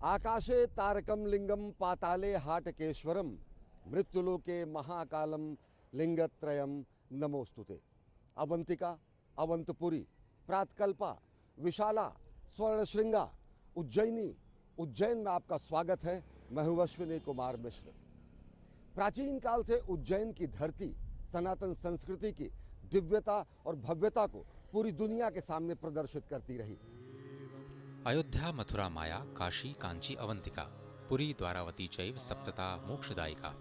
आकाशे तारकम लिंगम पाताले हाटकेश्वरम मृत्युलोके महाकालम लिंगत्रयम नमोस्तुते। अवंतिका, अवंतपुरी, प्रातकल्पा, विशाला, स्वर्णश्रृंगा, उज्जैनी, उज्जैन में आपका स्वागत है। मैं हूं अश्विनी कुमार मिश्र। प्राचीन काल से उज्जैन की धरती सनातन संस्कृति की दिव्यता और भव्यता को पूरी दुनिया के सामने प्रदर्शित करती रही। अयोध्या, मथुरा, माया, काशी, कांची, अवंतिका, पुरी, द्वारावती चैव सप्तता मोक्षदायिका।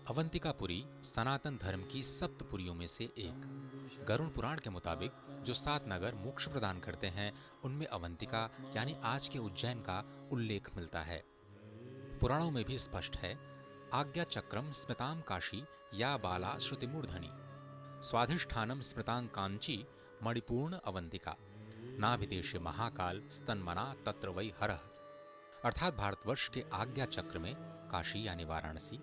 अवंतिकापुरी सनातन धर्म की सप्त पुरियों में से एक। गरुड़ पुराण के मुताबिक जो 7 नगर मोक्ष प्रदान करते हैं उनमें अवंतिका यानी आज के उज्जैन का उल्लेख मिलता है। पुराणों में भी स्पष्ट है, आज्ञा चक्रम स्मृताम काशी या बाला श्रुतिमूर्धनि, स्वाधिष्ठानम स्मृतां कांची मणिपूर्ण अवंतिका, नाभिदेशे महाकाल स्तन्मना तत्र वै हरः। अर्थात भारतवर्ष के आज्ञा चक्र में काशी यानी वाराणसी,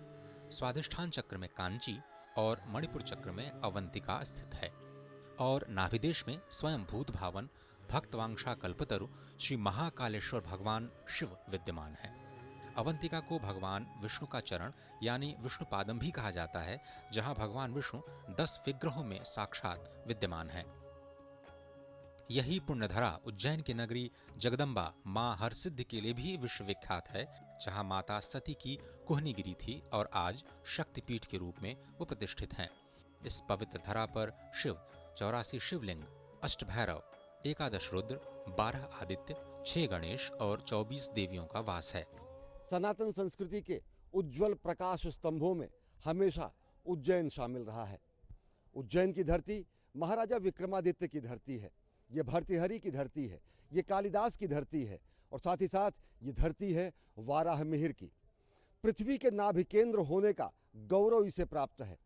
स्वाधिष्ठान चक्र में कांची और मणिपुर चक्र में अवंतिका स्थित है। और नाभिदेश में स्वयं भूत भावन भक्तवांशा कल्पतरु श्री महाकालेश्वर भगवान शिव विद्यमान है। अवंतिका को भगवान विष्णु का चरण यानी विष्णुपादम भी कहा जाता है, जहां भगवान विष्णु 10 विग्रहों में साक्षात विद्यमान है। यही पुण्यधरा उज्जैन की नगरी जगदम्बा मां हरसिद्धि के लिए भी विश्व विख्यात है, जहां माता सती की कुहनी गिरी थी और आज शक्तिपीठ के रूप में वो प्रतिष्ठित हैं। इस पवित्र धरा पर शिव 84 शिवलिंग, अष्टभैरव, 11 रुद्र, 12 आदित्य, 6 गणेश और 24 देवियों का वास है। सनातन संस्कृति के उज्जवल प्रकाश स्तंभों में हमेशा उज्जैन शामिल रहा है। उज्जैन की धरती महाराजा विक्रमादित्य की धरती है, ये भर्तृहरि की धरती है, ये कालिदास की धरती है और साथ ही साथ ये धरती है वाराह मिहिर की। पृथ्वी के नाभि केंद्र होने का गौरव इसे प्राप्त है।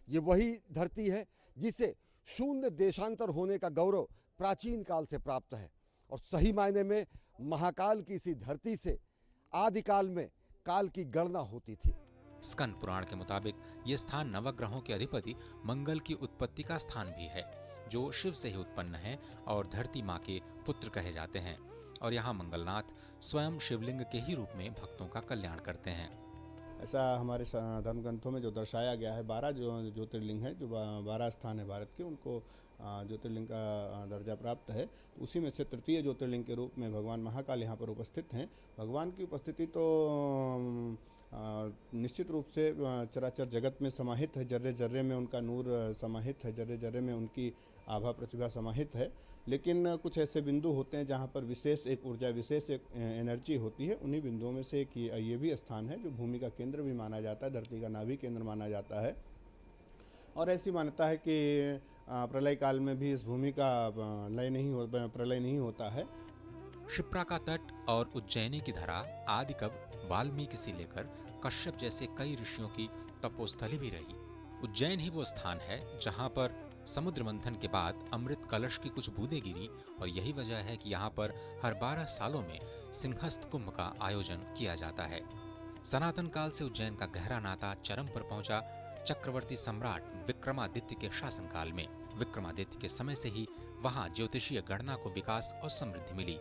ये वही धरती है जिसे शून्य देशांतर होने का गौरव प्राचीन काल से प्राप्त है और सही मायने में महाकाल की इसी धरती से आदिकाल में काल की गणना होती थी। स्कंद पुराण के मुताबिक ये स्थान नवग्रहों के अधिपति मंगल की उत्पत्ति का स्थान भी है, जो शिव से ही उत्पन्न है और धरती माँ के पुत्र कहे जाते हैं। और यहाँ मंगलनाथ स्वयं शिवलिंग के ही रूप में भक्तों का कल्याण करते हैं। ऐसा हमारे धर्म ग्रंथों में जो दर्शाया गया है, 12 जो ज्योतिर्लिंग है, जो 12 स्थान है भारत के, उनको ज्योतिर्लिंग का दर्जा प्राप्त है। उसी में से तृतीय ज्योतिर्लिंग के रूप में भगवान महाकाल यहाँ पर उपस्थित हैं। भगवान की उपस्थिति तो निश्चित रूप से चराचर जगत में समाहित है, जर्रे जर्रे में उनका नूर समाहित है, जर्रे जर्रे में उनकी आभा प्रतिभा समाहित है। लेकिन कुछ ऐसे बिंदु होते हैं जहाँ पर विशेष एक ऊर्जा, विशेष एक एनर्जी होती है। उन्हीं बिंदुओं में से एक ये भी स्थान है जो भूमि का केंद्र भी माना जाता है, धरती का नाभि केंद्र माना जाता है। और ऐसी मान्यता है कि प्रलय काल में भी इस भूमि का प्रलय नहीं होता है। शिप्रा का तट और उज्जैनी की धरा आदि कवि वाल्मीकि से लेकर कश्यप जैसे कई ऋषियों की तपोस्थली भी रही। उज्जैन ही वो स्थान है जहाँ पर समुद्र मंथन के बाद अमृत कलश की कुछ बूंदें गिरी और यही वजह है कि यहाँ पर हर 12 सालों में सिंहस्थ कुंभ का आयोजन किया जाता है। सनातन काल से उज्जैन का गहरा नाता चरम पर पहुंचा चक्रवर्ती सम्राट विक्रमादित्य के शासनकाल में। विक्रमादित्य के समय से ही वहाँ ज्योतिषीय गणना को विकास और समृद्धि मिली।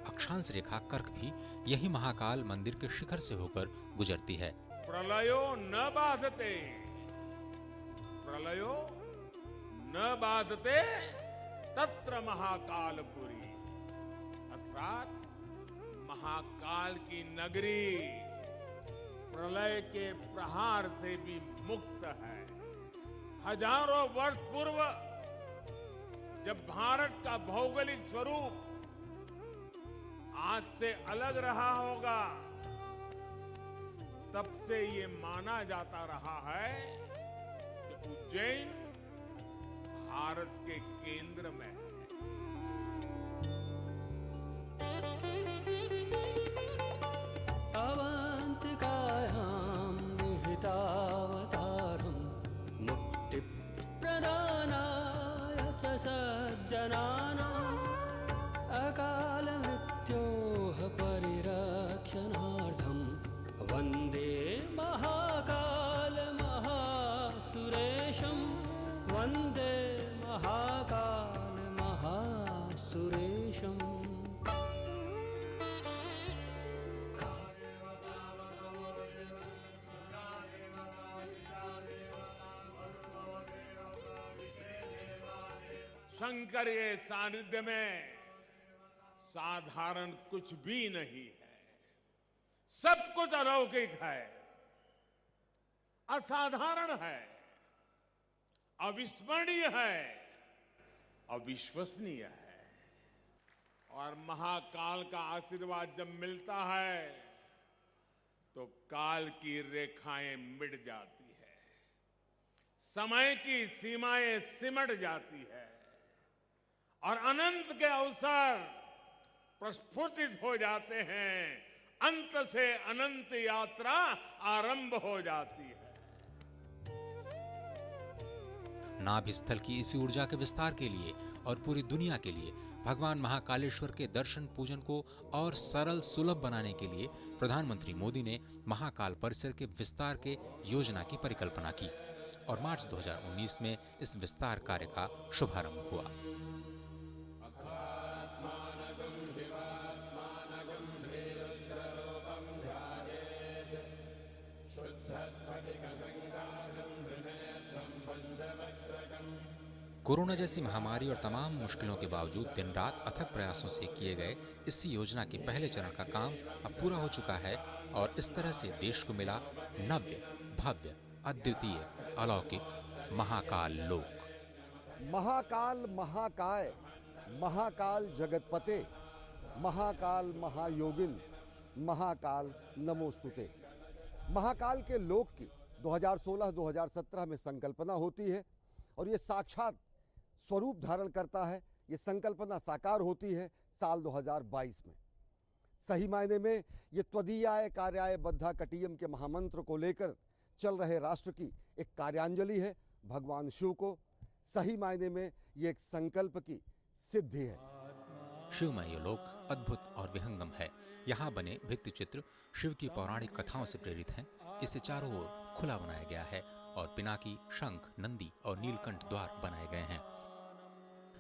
अक्षांश रेखा कर्क भी यही महाकाल मंदिर के शिखर से होकर गुजरती है। प्रलयो न बाधते, प्रलयो न बाधते तत्र महाकालपुरी, अर्थात महाकाल की नगरी प्रलय के प्रहार से भी मुक्त है। हजारों वर्ष पूर्व जब भारत का भौगोलिक स्वरूप आज से अलग रहा होगा, तब से ये माना जाता रहा है कि उज्जैन भारत के केंद्र में है। अवंतिकायां विहितावतारं मुक्ति प्रदानाय च सज्जनानाम् अकाल मृत्योः परिरक्षणार्थं वन्दे महाकाल महासुरेशं, वन्दे महाकाल महासुरेशम्। शंकर के सानिध्य में साधारण कुछ भी नहीं है, सब कुछ अलौकिक है, असाधारण है, अविस्मरणीय है, अविश्वसनीय है। और महाकाल का आशीर्वाद जब मिलता है तो काल की रेखाएं मिट जाती है, समय की सीमाएं सिमट जाती है और अनंत के अवसर प्रस्फुटित हो जाते हैं। अंत से अनंत यात्रा आरंभ हो जाती है। नाभि स्थल की इसी ऊर्जा के विस्तार के लिए और पूरी दुनिया के लिए भगवान महाकालेश्वर के दर्शन पूजन को और सरल सुलभ बनाने के लिए प्रधानमंत्री मोदी ने महाकाल परिसर के विस्तार के योजना की परिकल्पना की और मार्च 2019 में इस विस्तार कार्य का शुभारंभ हुआ। कोरोना जैसी महामारी और तमाम मुश्किलों के बावजूद दिन रात अथक प्रयासों से किए गए इसी योजना के पहले चरण का काम अब पूरा हो चुका है और इस तरह से देश को मिला नव्य, भव्य, अद्वितीय, अलौकिक महाकाल लोक। महाकाल महाकाय, महाकाल जगतपते, महाकाल महायोगिन, महाकाल नमोस्तुते। महाकाल के लोक की 2016-2017 में संकल्पना होती है और ये साक्षात स्वरूप धारण करता है। ये संकल्पना साकार होती है साल 2022 में। सही मायने में ये त्वदीयाय कार्याय बद्धा कटियम के महामंत्र को लेकर चल रहे राष्ट्र की एक कार्यांजलि है भगवान शिव को। सही मायने में ये एक संकल्प की सिद्धि है। शिवमय ये लोक अद्भुत और विहंगम है। यहाँ बने भित्ति चित्र शिव की पौराणिक कथाओं से प्रेरित हैं। इसे चारों ओर खुला बनाया गया है और पिनाकी, शंख, नंदी और नीलकंठ द्वार बनाए गए हैं।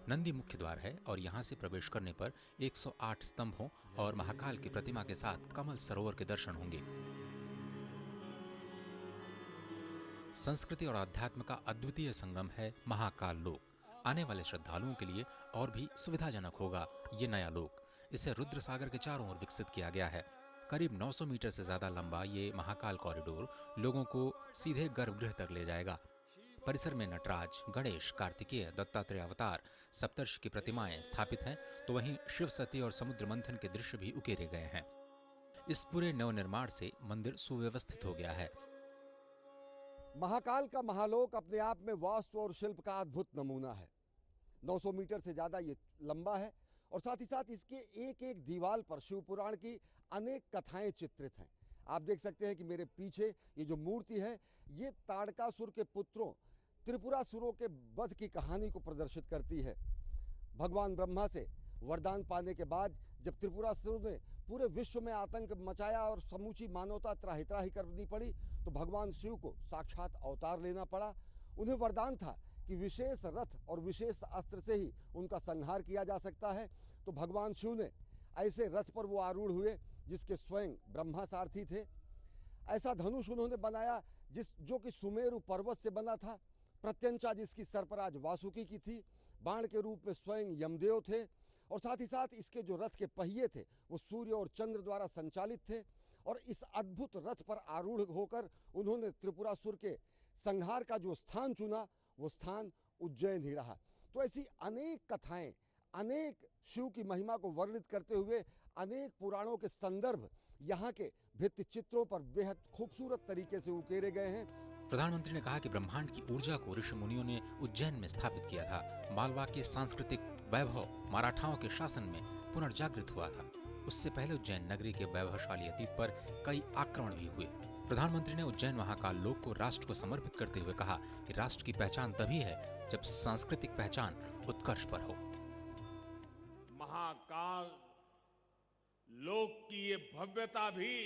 नंदी मुख्य द्वार है और यहाँ से प्रवेश करने पर 108 स्तंभों और महाकाल की प्रतिमा के साथ कमल सरोवर के दर्शन होंगे। संस्कृति और अध्यात्म का अद्वितीय संगम है महाकाल लोक। आने वाले श्रद्धालुओं के लिए और भी सुविधाजनक होगा ये नया लोक। इसे रुद्र सागर के चारों ओर विकसित किया गया है। करीब 900 मीटर से ज्यादा लंबा ये महाकाल कॉरिडोर लोगों को सीधे गर्भगृह तक ले जाएगा। परिसर में नटराज, गणेश, कार्तिकेय, दत्तात्रेय अवतार, सप्तर्षि की प्रतिमाएं स्थापित हैं, तो वहीं शिव सती और समुद्र मंथन के दृश्य भी उकेरे गए हैं। इस पूरे नवनिर्माण से मंदिर सुव्यवस्थित हो गया है। महाकाल का महालोक अपने आप में वास्तु और शिल्प का अद्भुत नमूना है। 900 मीटर से ज्यादा ये लंबा है और साथ ही साथ इसके एक एक दीवार पर शिव पुराण की अनेक कथाएं चित्रित हैं। आप देख सकते हैं कि मेरे पीछे ये जो मूर्ति है ये ताड़कासुर के पुत्रों त्रिपुरासुरों के वध की कहानी को प्रदर्शित करती है। भगवान ब्रह्मा से वरदान पाने के बाद जब त्रिपुरासुर ने पूरे विश्व में आतंक मचाया और समूची मानवता त्राहि करनी पड़ी तो भगवान शिव को साक्षात अवतार लेना पड़ा। उन्हें वरदान था कि विशेष रथ और विशेष अस्त्र से ही उनका संहार किया जा सकता है। तो भगवान शिव ने ऐसे रथ पर वो आरूढ़ हुए जिसके स्वयं ब्रह्मा सारथी थे। ऐसा धनुष उन्होंने बनाया जो कि सुमेरु पर्वत से बना था। प्रत्यंचा जिसकी सरपराज वासुकी की थी। बाण के रूप में स्वयं यमदेव थे और साथ ही साथ इसके जो रथ के पहिए थे वो सूर्य और चंद्र द्वारा संचालित थे। और इस अद्भुत रथ पर आरूढ़ होकर उन्होंने त्रिपुरासुर के संहार का जो स्थान चुना वो स्थान उज्जैन ही रहा। तो ऐसी अनेक कथाएं, अनेक शिव की महिमा को वर्णित करते हुए अनेक पुराणों के संदर्भ यहाँ के भित्ति चित्रों पर बेहद खूबसूरत तरीके से उकेरे गए हैं। प्रधानमंत्री ने कहा कि ब्रह्मांड की ऊर्जा को ऋषि मुनियों ने उज्जैन में स्थापित किया था। मालवा के सांस्कृतिक वैभव मराठाओं के शासन में पुनर्जागृत हुआ था। उससे पहले उज्जैन नगरी के वैभवशाली अतीत पर कई आक्रमण भी हुए। प्रधानमंत्री ने उज्जैन महाकाल लोक को राष्ट्र को समर्पित करते हुए कहा कि राष्ट्र की पहचान तभी है जब सांस्कृतिक पहचान उत्कर्ष पर हो। महाकाल लोक की ये भव्यता भी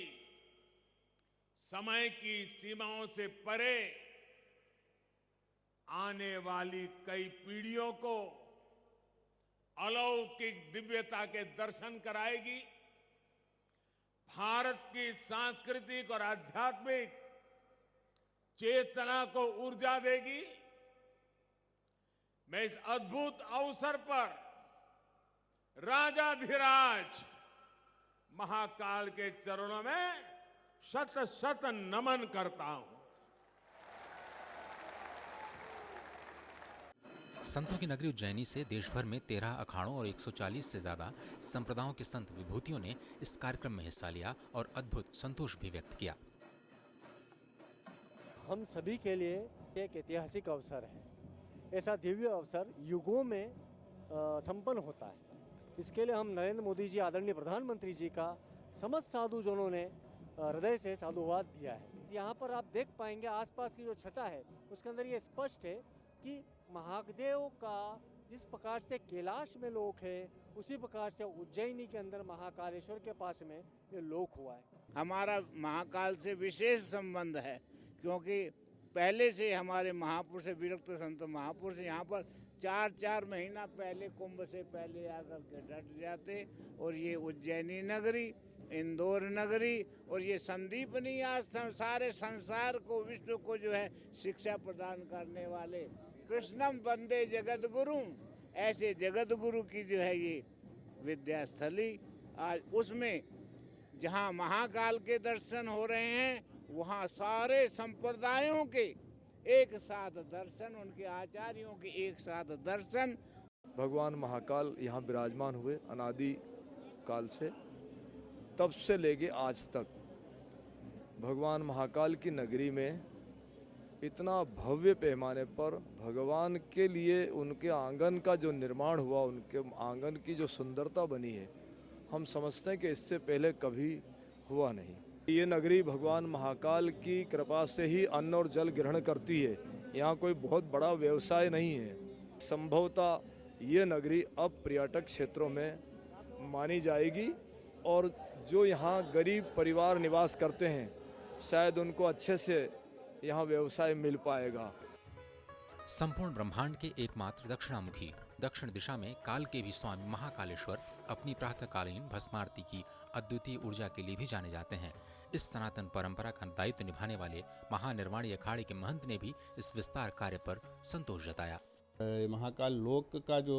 समय की सीमाओं से परे आने वाली कई पीढ़ियों को अलौकिक दिव्यता के दर्शन कराएगी। भारत की सांस्कृतिक और आध्यात्मिक चेतना को ऊर्जा देगी। मैं इस अद्भुत अवसर पर राजाधिराज महाकाल के चरणों में शत शत नमन करता हूं। संतों की नगरी उज्जैनी से देश भर में 13 अखाड़ों और 140 से ज्यादा संप्रदायों के संत विभूतियों ने इस कार्यक्रम में हिस्सा लिया और अद्भुत संतोष भी व्यक्त किया। हम सभी के लिए एक ऐतिहासिक अवसर है। ऐसा दिव्य अवसर युगों में संपन्न होता है। इसके लिए हम नरेंद्र मोदी जी, आदरणीय प्रधानमंत्री जी का समस्त साधुजनों ने हृदय से साधुवाद दिया है। यहाँ पर आप देख पाएंगे आसपास की जो छटा है उसके अंदर ये स्पष्ट है कि महादेव का जिस प्रकार से कैलाश में लोक है उसी प्रकार से उज्जैनी के अंदर महाकालेश्वर के पास में ये लोक हुआ है। हमारा महाकाल से विशेष संबंध है, क्योंकि पहले से हमारे महापुरुष विरक्त संत महापुरुष यहाँ पर 4-4 महीना पहले कुंभ से पहले आकर के डट जाते। और ये उज्जैनी नगरी, इंदौर नगरी और ये संदीपनी आश्रम सारे संसार को, विश्व को जो है शिक्षा प्रदान करने वाले कृष्णम वंदे जगत गुरु, ऐसे जगत गुरु की जो है ये विद्यास्थली। आज उसमें जहाँ महाकाल के दर्शन हो रहे हैं वहाँ सारे संप्रदायों के एक साथ दर्शन, उनके आचार्यों के एक साथ दर्शन। भगवान महाकाल यहाँ विराजमान हुए अनादि काल से, तब से लेके आज तक भगवान महाकाल की नगरी में इतना भव्य पैमाने पर भगवान के लिए उनके आंगन का जो निर्माण हुआ, उनके आंगन की जो सुंदरता बनी है, हम समझते हैं कि इससे पहले कभी हुआ नहीं। ये नगरी भगवान महाकाल की कृपा से ही अन्न और जल ग्रहण करती है। यहाँ कोई बहुत बड़ा व्यवसाय नहीं है। संभवतः ये नगरी अब पर्यटक क्षेत्रों में मानी जाएगी और जो यहाँ गरीब परिवार निवास करते हैं शायद उनको अच्छे से यहाँ व्यवसाय मिल पाएगा। संपूर्ण ब्रह्मांड के एकमात्र दक्षिणामुखी दक्षिण दिशा में काल के भी स्वामी महाकालेश्वर अपनी प्रातःकालीन भस्मारती की अद्वितीय ऊर्जा के लिए भी जाने जाते हैं। इस सनातन परंपरा का दायित्व निभाने वाले महानिर्वाणी अखाड़े के महंत ने भी इस विस्तार कार्य पर संतोष जताया। महाकाल लोक का जो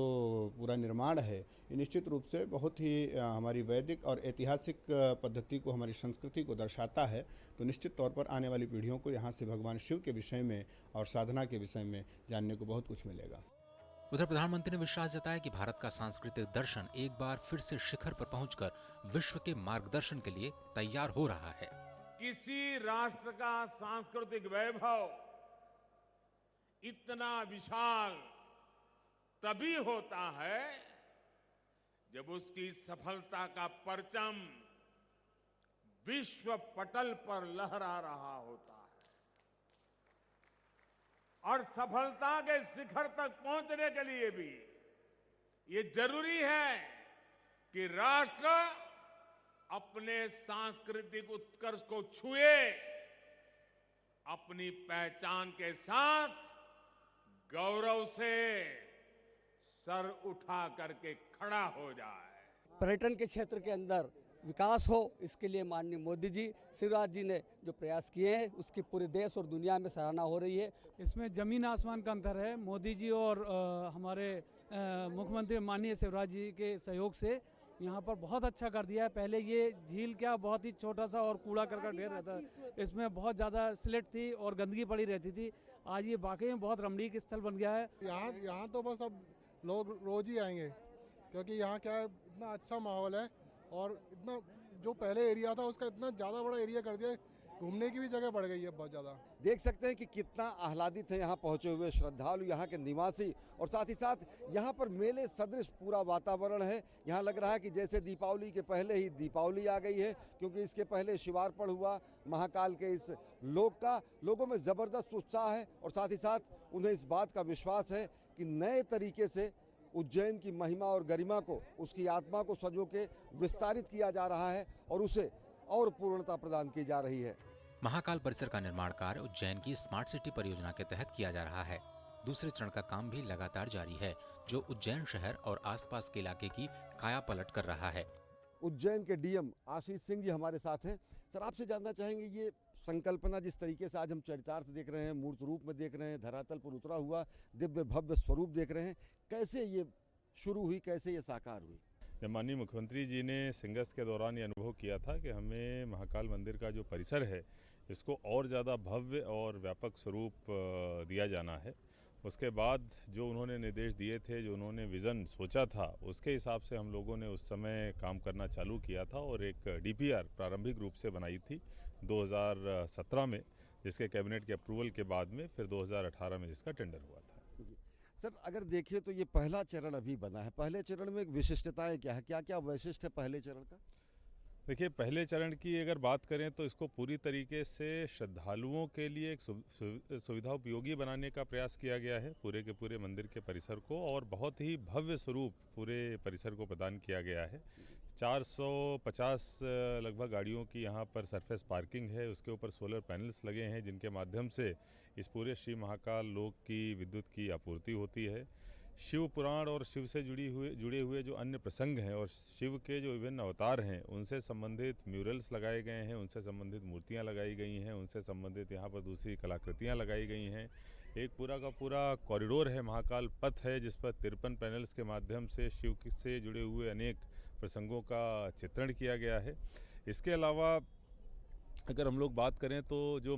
पूरा निर्माण है ये निश्चित रूप से बहुत ही हमारी वैदिक और ऐतिहासिक पद्धति को, हमारी संस्कृति को दर्शाता है। तो निश्चित तौर पर आने वाली पीढ़ियों को यहाँ से भगवान शिव के विषय में और साधना के विषय में जानने को बहुत कुछ मिलेगा। उधर प्रधानमंत्री ने विश्वास जताया कि भारत का सांस्कृतिक दर्शन एक बार फिर से शिखर पर पहुंचकर विश्व के मार्गदर्शन के लिए तैयार हो रहा है। किसी राष्ट्र का सांस्कृतिक वैभव इतना विशाल तभी होता है जब उसकी सफलता का परचम विश्व पटल पर लहरा रहा होता है। और सफलता के शिखर तक पहुंचने के लिए भी ये जरूरी है कि राष्ट्र अपने सांस्कृतिक उत्कर्ष को छुए, अपनी पहचान के साथ गौरव से सर उठा करके खड़ा हो जाए। पर्यटन के क्षेत्र के अंदर विकास हो, इसके लिए माननीय मोदी जी, शिवराज जी ने जो प्रयास किए हैं उसकी पूरे देश और दुनिया में सराहना हो रही है। इसमें जमीन आसमान का अंतर है। मोदी जी और हमारे मुख्यमंत्री माननीय शिवराज जी के सहयोग से यहाँ पर बहुत अच्छा कर दिया है। पहले ये झील क्या बहुत ही छोटा सा और कूड़ा करकट ढेर रहता है, इसमें बहुत ज़्यादा स्लेट थी और गंदगी पड़ी रहती थी। आज ये वाकई में बहुत रमणीक स्थल बन गया है। यहाँ तो बस अब लोग रोज ही आएंगे, क्योंकि यहाँ क्या है, इतना अच्छा माहौल है और इतना जो पहले एरिया था उसका इतना ज़्यादा बड़ा एरिया कर दिया, घूमने की भी जगह बढ़ गई है बहुत ज़्यादा। देख सकते हैं कि कितना आह्लादित है यहाँ पहुँचे हुए श्रद्धालु, यहाँ के निवासी, और साथ ही साथ यहाँ पर मेले सदृश पूरा वातावरण है। यहाँ लग रहा है कि जैसे दीपावली के पहले ही दीपावली आ गई है, क्योंकि इसके पहले शिवार्पण हुआ महाकाल के इस लोक का। लोगों में ज़बरदस्त उत्साह है और साथ ही साथ उन्हें इस बात का विश्वास है कि नए तरीके से उज्जैन की महिमा और गरिमा को, उसकी आत्मा को सजो के विस्तारित किया जा रहा है और उसे और पूर्णता प्रदान की जा रही है। महाकाल परिसर का निर्माण कार्य उज्जैन की स्मार्ट सिटी परियोजना के तहत किया जा रहा है। दूसरे चरण का काम भी लगातार जारी है, जो उज्जैन शहर और आसपास के इलाके की काया पलट कर रहा है। उज्जैन के डीएम आशीष सिंह जी हमारे साथ हैं। सर, आपसे जानना चाहेंगे, ये संकल्पना जिस तरीके से आज हम चरितार्थ देख रहे हैं, मूर्त रूप में देख रहे हैं, धरातल पर उतरा हुआ दिव्य भव्य स्वरूप देख रहे हैं, कैसे ये शुरू हुई, कैसे ये साकार हुई? जब माननीय मुख्यमंत्री जी ने सिंहस्थ के दौरान ये अनुभव किया था कि हमें महाकाल मंदिर का जो परिसर है इसको और ज़्यादा भव्य और व्यापक स्वरूप दिया जाना है, उसके बाद जो उन्होंने निर्देश दिए थे, जो उन्होंने विज़न सोचा था, उसके हिसाब से हम लोगों ने उस समय काम करना चालू किया था और एक डीपीआर प्रारंभिक रूप से बनाई थी 2017 में, जिसके कैबिनेट के अप्रूवल के बाद में फिर 2018 में इसका टेंडर हुआ था। सर, अगर देखें तो ये पहला चरण अभी बना है, पहले चरण में एक विशिष्टताएं क्या है, क्या क्या वैशिष्ट है पहले चरण का? देखिए, पहले चरण की अगर बात करें तो इसको पूरी तरीके से श्रद्धालुओं के लिए एक सुविधा उपयोगी बनाने का प्रयास किया गया है, पूरे के पूरे मंदिर के परिसर को, और बहुत ही भव्य स्वरूप पूरे परिसर को प्रदान किया गया है। 450 लगभग गाड़ियों की यहाँ पर सरफेस पार्किंग है, उसके ऊपर सोलर पैनल्स लगे हैं जिनके माध्यम से इस पूरे श्री महाकाल लोक की विद्युत की आपूर्ति होती है। शिव पुराण और शिव से जुड़े हुए जो अन्य प्रसंग हैं और शिव के जो विभिन्न अवतार हैं उनसे संबंधित म्यूरल्स लगाए गए हैं, उनसे संबंधित मूर्तियां लगाई गई हैं, उनसे संबंधित यहाँ पर दूसरी कलाकृतियां लगाई गई हैं। एक पूरा का पूरा कॉरिडोर है, महाकाल पथ है, जिस पर 53 पैनल्स के माध्यम से शिव से जुड़े हुए अनेक प्रसंगों का चित्रण किया गया है। इसके अलावा अगर हम लोग बात करें तो जो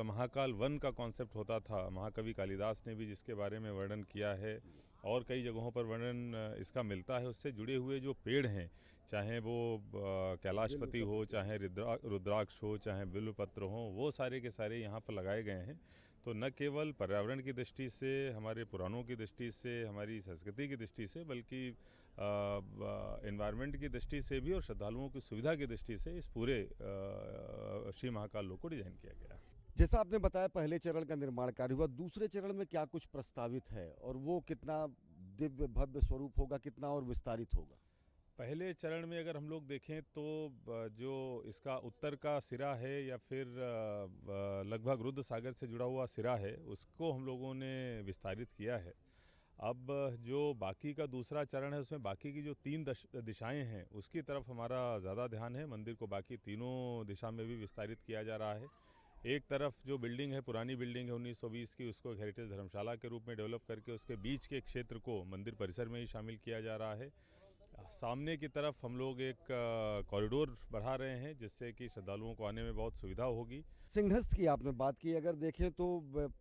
महाकाल वन का कॉन्सेप्ट होता था, महाकवि कालिदास ने भी जिसके बारे में वर्णन किया है और कई जगहों पर वर्णन इसका मिलता है, उससे जुड़े हुए जो पेड़ हैं, चाहे वो कैलाशपति हो, चाहे रुद्राक्ष हो, चाहे बिल्वपत्र हो, वो सारे के सारे यहाँ पर लगाए गए हैं। तो न केवल पर्यावरण की दृष्टि से, हमारे पुराणों की दृष्टि से, हमारी संस्कृति की दृष्टि से, बल्कि एनवायरनमेंट की दृष्टि से भी और श्रद्धालुओं की सुविधा की दृष्टि से इस पूरे श्री महाकाल लोक को डिजाइन किया गया। जैसा आपने बताया पहले चरण का निर्माण कार्य हुआ, दूसरे चरण में क्या कुछ प्रस्तावित है और वो कितना दिव्य भव्य स्वरूप होगा, कितना और विस्तारित होगा? पहले चरण में अगर हम लोग देखें तो जो इसका उत्तर का सिरा है या फिर लगभग रुद्र सागर से जुड़ा हुआ सिरा है, उसको हम लोगों ने विस्तारित किया है। अब जो बाकी का दूसरा चरण है उसमें बाकी की जो 3 दिशाएं हैं उसकी तरफ हमारा ज़्यादा ध्यान है। मंदिर को बाकी तीनों दिशा में भी विस्तारित किया जा रहा है। एक तरफ जो बिल्डिंग है, पुरानी बिल्डिंग है 1920 की, उसको एक हेरिटेज धर्मशाला के रूप में डेवलप करके उसके बीच के क्षेत्र को मंदिर परिसर में ही शामिल किया जा रहा है। सामने की तरफ हम लोग एक कॉरिडोर बढ़ा रहे हैं जिससे कि श्रद्धालुओं को आने में बहुत सुविधा होगी। सिंहस्थ की आपने बात की, अगर देखें तो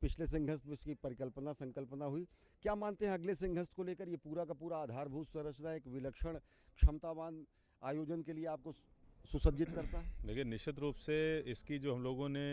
पिछले सिंहस्थ में इसकी परिकल्पना संकल्पना हुई, क्या मानते हैं अगले सिंहस्थ को लेकर ये पूरा का पूरा आधारभूत संरचना एक विलक्षण क्षमतावान आयोजन के लिए आपको सुसज्जित करता है? देखिए, निश्चित रूप से इसकी जो हम लोगों ने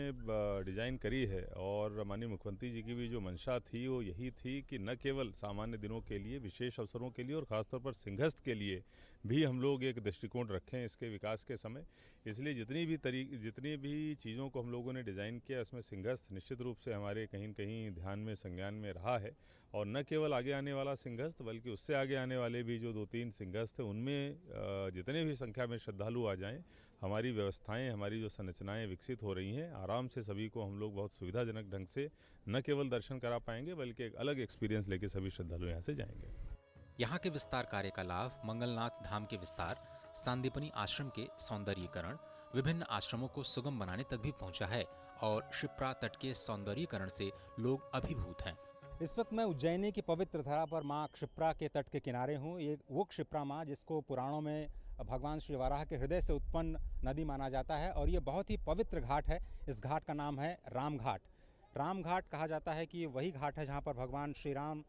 डिज़ाइन करी है और माननीय मुख्यमंत्री जी की भी जो मंशा थी वो यही थी कि न केवल सामान्य दिनों के लिए, विशेष अवसरों के लिए और ख़ासतौर पर सिंहस्थ के लिए भी हम लोग एक दृष्टिकोण रखें इसके विकास के समय। इसलिए जितनी भी चीज़ों को हम लोगों ने डिज़ाइन किया उसमें सिंहस्थ निश्चित रूप से हमारे कहीं न कहीं ध्यान में, संज्ञान में रहा है। और न केवल आगे आने वाला सिंहस्थ बल्कि उससे आगे आने वाले भी जो 2-3 सिंहस्थ हैं उनमें जितने भी संख्या में श्रद्धालु आ जाएं, हमारी व्यवस्थाएं, हमारी जो संरचनाएं विकसित हो रही हैं, आराम से सभी को हम लोग बहुत सुविधाजनक ढंग से न केवल दर्शन करा पाएंगे बल्कि एक अलग एक्सपीरियंस लेके सभी श्रद्धालु यहाँ से जाएंगे। यहाँ के विस्तार कार्य का लाभ मंगलनाथ धाम के विस्तार, सांदीपनी आश्रम के सौंदर्यीकरण, विभिन्न आश्रमों को सुगम बनाने तक भी पहुँचा है और क्षिप्रा तट के सौंदर्यीकरण से लोग अभिभूत हैं। इस वक्त मैं उज्जैनी की पवित्र धरा पर माँ क्षिप्रा के तट के किनारे हूँ। ये वो क्षिप्रा माँ जिसको पुराणों में भगवान श्री वराह के हृदय से उत्पन्न नदी माना जाता है और ये बहुत ही पवित्र घाट है। इस घाट का नाम है राम घाट। राम घाट कहा जाता है कि वही घाट है जहाँ पर भगवान श्री राम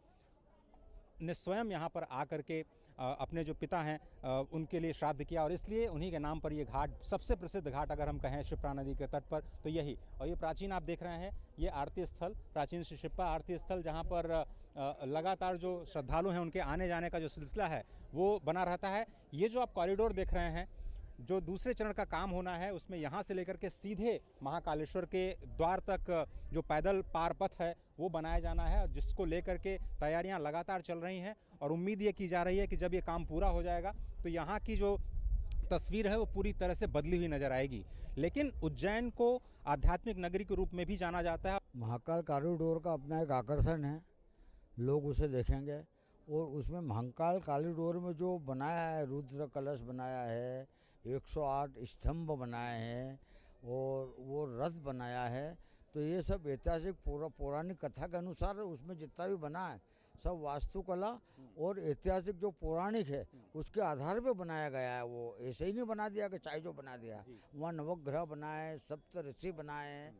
ने स्वयं यहाँ पर आकर के अपने जो पिता हैं उनके लिए श्राद्ध किया और इसलिए उन्हीं के नाम पर ये घाट, सबसे प्रसिद्ध घाट अगर हम कहें क्षिप्रा नदी के तट पर तो यही। और ये प्राचीन आप देख रहे हैं, ये आरती स्थल, प्राचीन श्री क्षिप्रा आरती स्थल, जहाँ पर लगातार जो श्रद्धालु हैं उनके आने जाने का जो सिलसिला है वो बना रहता है। ये जो आप कॉरिडोर देख रहे हैं, जो दूसरे चरण का काम होना है उसमें यहाँ से लेकर के सीधे महाकालेश्वर के द्वार तक जो पैदल पार पथ है वो बनाया जाना है, जिसको लेकर के तैयारियां लगातार चल रही हैं और उम्मीद ये की जा रही है कि जब ये काम पूरा हो जाएगा तो यहाँ की जो तस्वीर है वो पूरी तरह से बदली हुई नजर आएगी। लेकिन उज्जैन को आध्यात्मिक नगरी के रूप में भी जाना जाता है। महाकाल कॉरिडोर का अपना एक आकर्षण है, लोग उसे देखेंगे और उसमें महाकाल कॉरिडोर में जो बनाया है, रुद्र कलश बनाया है, 108 स्तंभ बनाए हैं और वो रथ बनाया है। तो ये सब ऐतिहासिक पौराणिक कथा के अनुसार उसमें जितना भी बना है सब वास्तुकला और ऐतिहासिक जो पौराणिक है उसके आधार पे बनाया गया है। वो ऐसे ही नहीं बना दिया कि चाहे जो बना दिया। वहाँ नवग्रह बनाए, सप्त ऋषि बनाए हैं,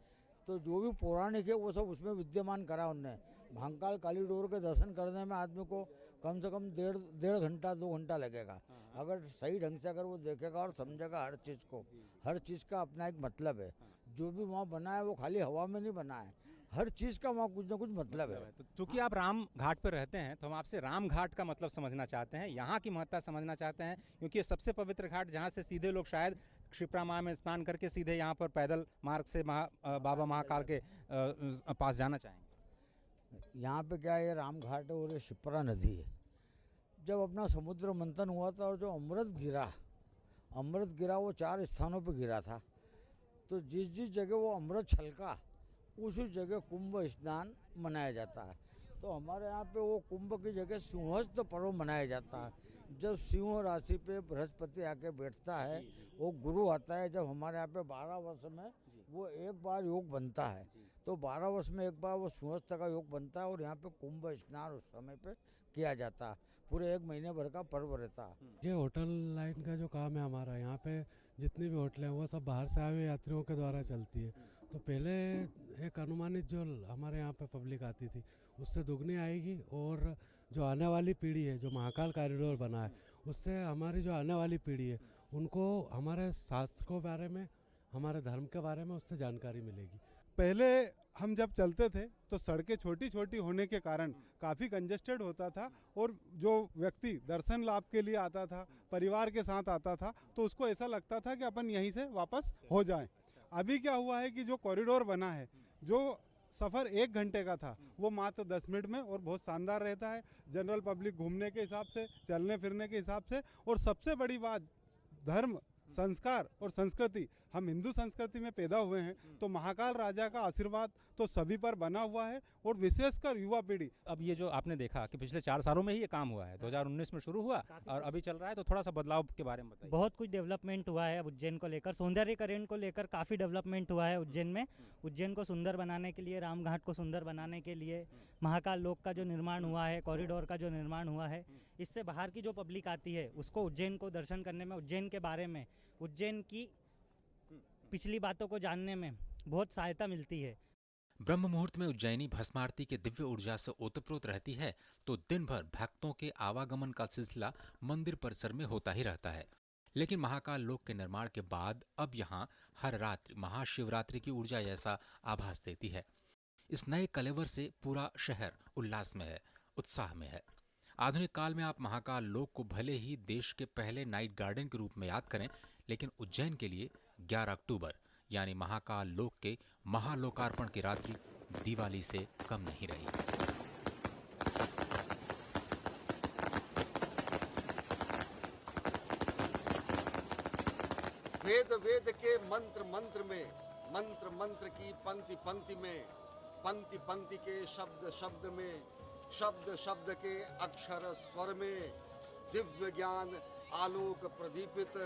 तो जो भी पौराणिक है वो सब उसमें विद्यमान करा उनने। महाकाल कॉरिडोर के दर्शन करने में आदमी को कम से कम डेढ़ घंटा 2 घंटा लगेगा, अगर सही ढंग से अगर वो देखेगा और समझेगा हर चीज़ को। हर चीज़ का अपना एक मतलब है। जो भी वहाँ बना है वो खाली हवा में नहीं बना है, हर चीज़ का वहाँ कुछ ना कुछ मतलब है। तो चूंकि आप राम घाट पर रहते हैं तो हम आपसे राम घाट का मतलब समझना चाहते हैं, यहाँ की महत्ता समझना चाहते हैं, क्योंकि ये सबसे पवित्र घाट जहाँ से सीधे लोग शायद क्षिप्रा माँ में स्नान करके सीधे यहाँ पर पैदल मार्ग से बाबा महाकाल के पास जाना चाहेंगे। यहाँ पे क्या है, ये राम घाट है और ये क्षिप्रा नदी है। जब अपना समुद्र मंथन हुआ था और जो अमृत गिरा वो 4 स्थानों पे गिरा था। तो जिस जिस जगह वो अमृत छलका उस जगह कुंभ स्नान मनाया जाता है। तो हमारे यहाँ पे वो कुंभ की जगह सिंहस्थ पर्व मनाया जाता है। जब सिंह राशि पे बृहस्पति आके बैठता है, वो गुरु आता है। जब हमारे यहाँ पे 12 वर्ष में वो एक बार योग बनता है, तो 12 वर्ष में एक बार वो सिंहस्थ का योग बनता है और यहाँ पे कुंभ स्नान उस समय पे किया जाता है। पूरे 1 महीने भर का पर्व रहता है। ये होटल लाइन का जो काम है हमारा, यहाँ पे जितनी भी होटलें हैं वो सब बाहर से आए हुए यात्रियों के द्वारा चलती है। तो पहले एक अनुमानित जो हमारे यहाँ पे पब्लिक आती थी उससे दुगनी आएगी, और जो आने वाली पीढ़ी है, जो महाकाल कॉरिडोर बना है, उससे हमारी जो आने वाली पीढ़ी है उनको हमारे शास्त्र के बारे में, हमारे धर्म के बारे में उससे जानकारी मिलेगी। पहले हम जब चलते थे तो सड़कें छोटी छोटी होने के कारण काफ़ी कंजेस्टेड होता था, और जो व्यक्ति दर्शन लाभ के लिए आता था, परिवार के साथ आता था, तो उसको ऐसा लगता था कि अपन यहीं से वापस हो जाएं। अभी क्या हुआ है कि जो कॉरिडोर बना है, जो सफ़र 1 घंटे का था वो मात्र 10 मिनट में और बहुत शानदार रहता है, जनरल पब्लिक घूमने के हिसाब से, चलने फिरने के हिसाब से। और सबसे बड़ी बात, धर्म, संस्कार और संस्कृति, हम हिंदू संस्कृति में पैदा हुए हैं, तो महाकाल राजा का आशीर्वाद तो सभी पर बना हुआ है, और विशेषकर युवा पीढ़ी। अब ये जो आपने देखा कि पिछले 4 सालों में ही ये काम हुआ है, 2019 में शुरू हुआ और अभी चल रहा है, तो थोड़ा सा बदलाव के बारे में बताइए। बहुत कुछ डेवलपमेंट हुआ है उज्जैन को लेकर, सौंदर्यीकरण को लेकर काफ़ी डेवलपमेंट हुआ है उज्जैन में। उज्जैन को सुंदर बनाने के लिए, राम घाट को सुंदर बनाने के लिए, महाकाल लोक का जो निर्माण हुआ है, कॉरिडोर का जो निर्माण हुआ है, इससे बाहर की जो पब्लिक आती है उसको उज्जैन को दर्शन करने में, उज्जैन के बारे में, उज्जैन की पिछली बातों को जानने में बहुत सहायता मिलती है। ब्रह्म मुहूर्त में उज्जैनी भस्मारती के दिव्य ऊर्जा से ओतप्रोत रहती है, तो दिन भर भक्तों के आवागमन का सिलसिला मंदिर परिसर में होता ही रहता है। लेकिन महाकाल लोक के निर्माण के बाद अब यहाँ हर रात्रि महाशिवरात्रि की ऊर्जा जैसा आभास देती है। इस नए कलेवर से पूरा शहर उल्लास में है, उत्साह में है। आधुनिक काल में आप महाकाल लोक को भले ही देश के पहले नाइट गार्डन के रूप में याद करें, लेकिन उज्जैन के लिए 11 अक्टूबर यानी महाकाल लोक के महालोकार्पण की रात्रि दिवाली से कम नहीं रही। वेद वेद के मंत्र मंत्र में, मंत्र मंत्र की पंक्ति पंक्ति में, पंक्ति पंक्ति के शब्द शब्द में, शब्द शब्द के अक्षर स्वर में, दिव्य ज्ञान आलोक प्रदीपित,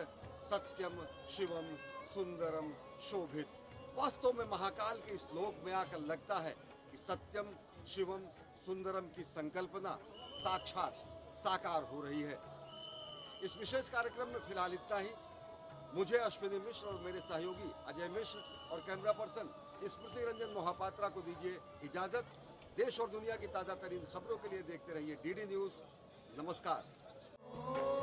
सत्यम शिवम सुंदरम शोभित। वास्तव में महाकाल के इस लोक में आकर लगता है कि सत्यम शिवम सुंदरम की संकल्पना साक्षात साकार हो रही है। इस विशेष कार्यक्रम में फिलहाल इतना ही। मुझे अश्विनी मिश्र और मेरे सहयोगी अजय मिश्र और कैमरा पर्सन स्मृति रंजन मोहापात्रा को दीजिए इजाजत। देश और दुनिया की ताज़ा तरीन खबरों के लिए देखते रहिए डीडी न्यूज़। नमस्कार।